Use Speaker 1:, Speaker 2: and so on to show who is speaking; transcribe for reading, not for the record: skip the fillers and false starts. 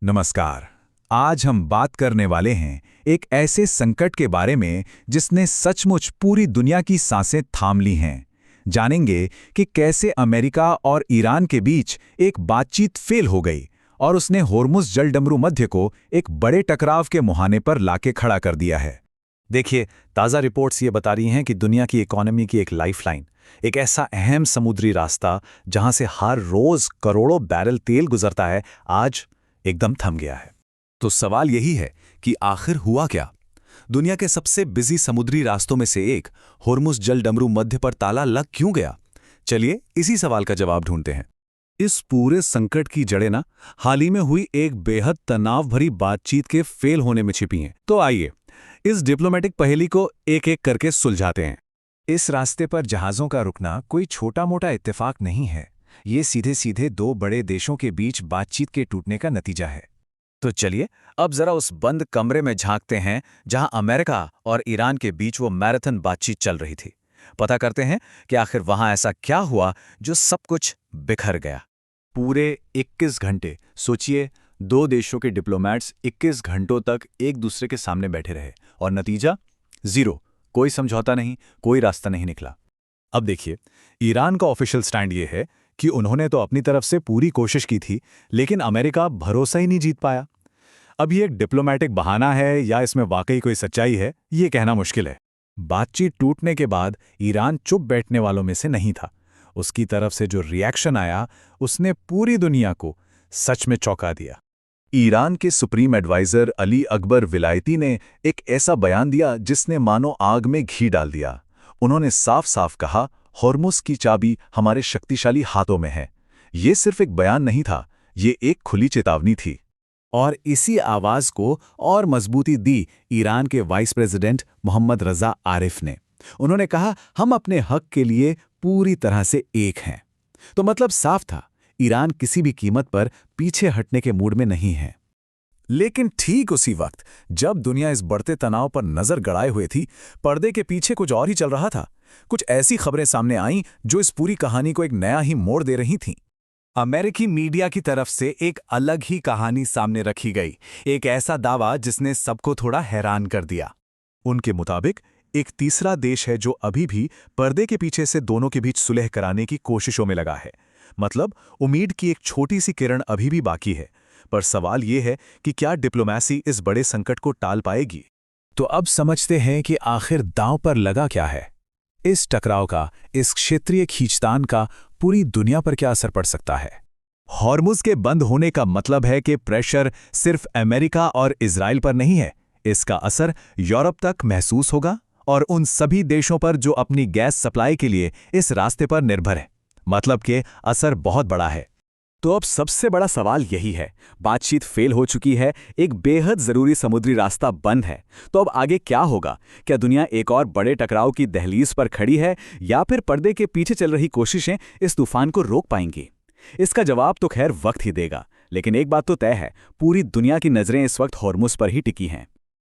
Speaker 1: नमस्कार। आज हम बात करने वाले हैं एक ऐसे संकट के बारे में जिसने सचमुच पूरी दुनिया की सांसें थाम ली हैं। जानेंगे कि कैसे अमेरिका और ईरान के बीच एक बातचीत फेल हो गई और उसने होर्मुज़ जलडमरू मध्य को एक बड़े टकराव के मुहाने पर लाके खड़ा कर दिया है।
Speaker 2: देखिए, ताज़ा रिपोर्ट्स ये बता रही हैं कि दुनिया की इकोनॉमी की एक लाइफलाइन, एक ऐसा अहम समुद्री रास्ता जहां से हर रोज करोड़ों बैरल तेल गुजरता है, आज एकदम थम गया है। तो सवाल यही है कि आखिर हुआ क्या? दुनिया के सबसे बिजी समुद्री रास्तों में से एक होर्मुज़ जलडमरू मध्य पर ताला लग क्यों गया? चलिए इसी सवाल का जवाब ढूंढते हैं। इस पूरे संकट की जड़ें ना हाल ही में हुई एक बेहद तनाव भरी बातचीत के फेल होने में छिपी हैं। तो आइए इस डिप्लोमेटिक पहेली को एक एक करके सुलझाते हैं।
Speaker 1: इस रास्ते पर जहाज़ों का रुकना कोई छोटा-मोटा इत्तेफाक नहीं है। ये सीधे सीधे दो बड़े देशों के बीच बातचीत के टूटने का नतीजा है।
Speaker 2: तो चलिए अब जरा उस बंद कमरे में झांकते हैं जहां अमेरिका और ईरान के बीच वो मैराथन बातचीत चल रही थी। पता करते हैं कि आखिर वहां ऐसा क्या हुआ जो सब कुछ बिखर गया।
Speaker 3: पूरे 21 घंटे सोचिए, दो देशों के डिप्लोमैट्स 21 घंटों तक एक दूसरे के सामने बैठे रहे और नतीजा जीरो। कोई समझौता नहीं, कोई रास्ता नहीं निकला। अब देखिए, ईरान का ऑफिशियल स्टैंड ये है कि उन्होंने तो अपनी तरफ से पूरी कोशिश की थी, लेकिन अमेरिका भरोसा ही नहीं जीत पाया। अब ये एक डिप्लोमैटिक बहाना है या इसमें वाकई कोई सच्चाई है, ये कहना मुश्किल है। बातचीत टूटने के बाद ईरान चुप बैठने वालों में से नहीं था। उसकी तरफ से जो रिएक्शन आया, उसने पूरी दुनिया को सच में चौंका दिया।
Speaker 1: ईरान के सुप्रीम एडवाइजर अली अकबर विलायती ने एक ऐसा बयान दिया जिसने मानो आग में घी डाल दिया। उन्होंने साफ साफ कहा, होर्मुज़ की चाबी हमारे शक्तिशाली हाथों में है। ये सिर्फ एक बयान नहीं था, ये एक खुली चेतावनी थी।
Speaker 2: और इसी आवाज को और मजबूती दी ईरान के वाइस प्रेसिडेंट मोहम्मद रजा आरिफ ने। उन्होंने कहा, हम अपने हक के लिए पूरी तरह से एक हैं। तो मतलब साफ था, ईरान किसी भी कीमत पर पीछे हटने के मूड में नहीं है।
Speaker 1: लेकिन ठीक उसी वक्त जब दुनिया इस बढ़ते तनाव पर नजर गड़ाए हुए थी, पर्दे के पीछे कुछ और ही चल रहा था। कुछ ऐसी खबरें सामने आईं जो इस पूरी कहानी को एक नया ही मोड़ दे रही थीं।
Speaker 3: अमेरिकी मीडिया की तरफ से एक अलग ही कहानी सामने रखी गई, एक ऐसा दावा जिसने सबको थोड़ा हैरान कर दिया।
Speaker 1: उनके मुताबिक एक तीसरा देश है जो अभी भी पर्दे के पीछे से दोनों के बीच सुलह कराने की कोशिशों में लगा है। मतलब उम्मीद की एक छोटी सी किरण अभी भी बाकी है। पर सवाल ये है कि क्या डिप्लोमेसी इस बड़े संकट को टाल पाएगी? तो अब समझते हैं कि आखिर दांव पर लगा क्या है। इस टकराव का, इस क्षेत्रीय खींचतान का पूरी दुनिया पर क्या असर पड़ सकता है? होर्मुज़ के बंद होने का मतलब है कि प्रेशर सिर्फ अमेरिका और इजराइल पर नहीं है। इसका असर यूरोप तक महसूस होगा और उन सभी देशों पर जो अपनी गैस सप्लाई के लिए इस रास्ते पर निर्भर है। मतलब कि असर बहुत बड़ा है।
Speaker 3: तो अब सबसे बड़ा सवाल यही है, बातचीत फेल हो चुकी है, एक बेहद जरूरी समुद्री रास्ता बंद है। तो अब आगे क्या होगा? क्या दुनिया एक और बड़े टकराव की दहलीज पर खड़ी है या फिर पर्दे के पीछे चल रही कोशिशें इस तूफान को रोक पाएंगी? इसका जवाब तो खैर वक्त ही देगा, लेकिन एक बात तो तय है, पूरी दुनिया की नजरें इस वक्त होर्मुज़ पर ही टिकी हैं।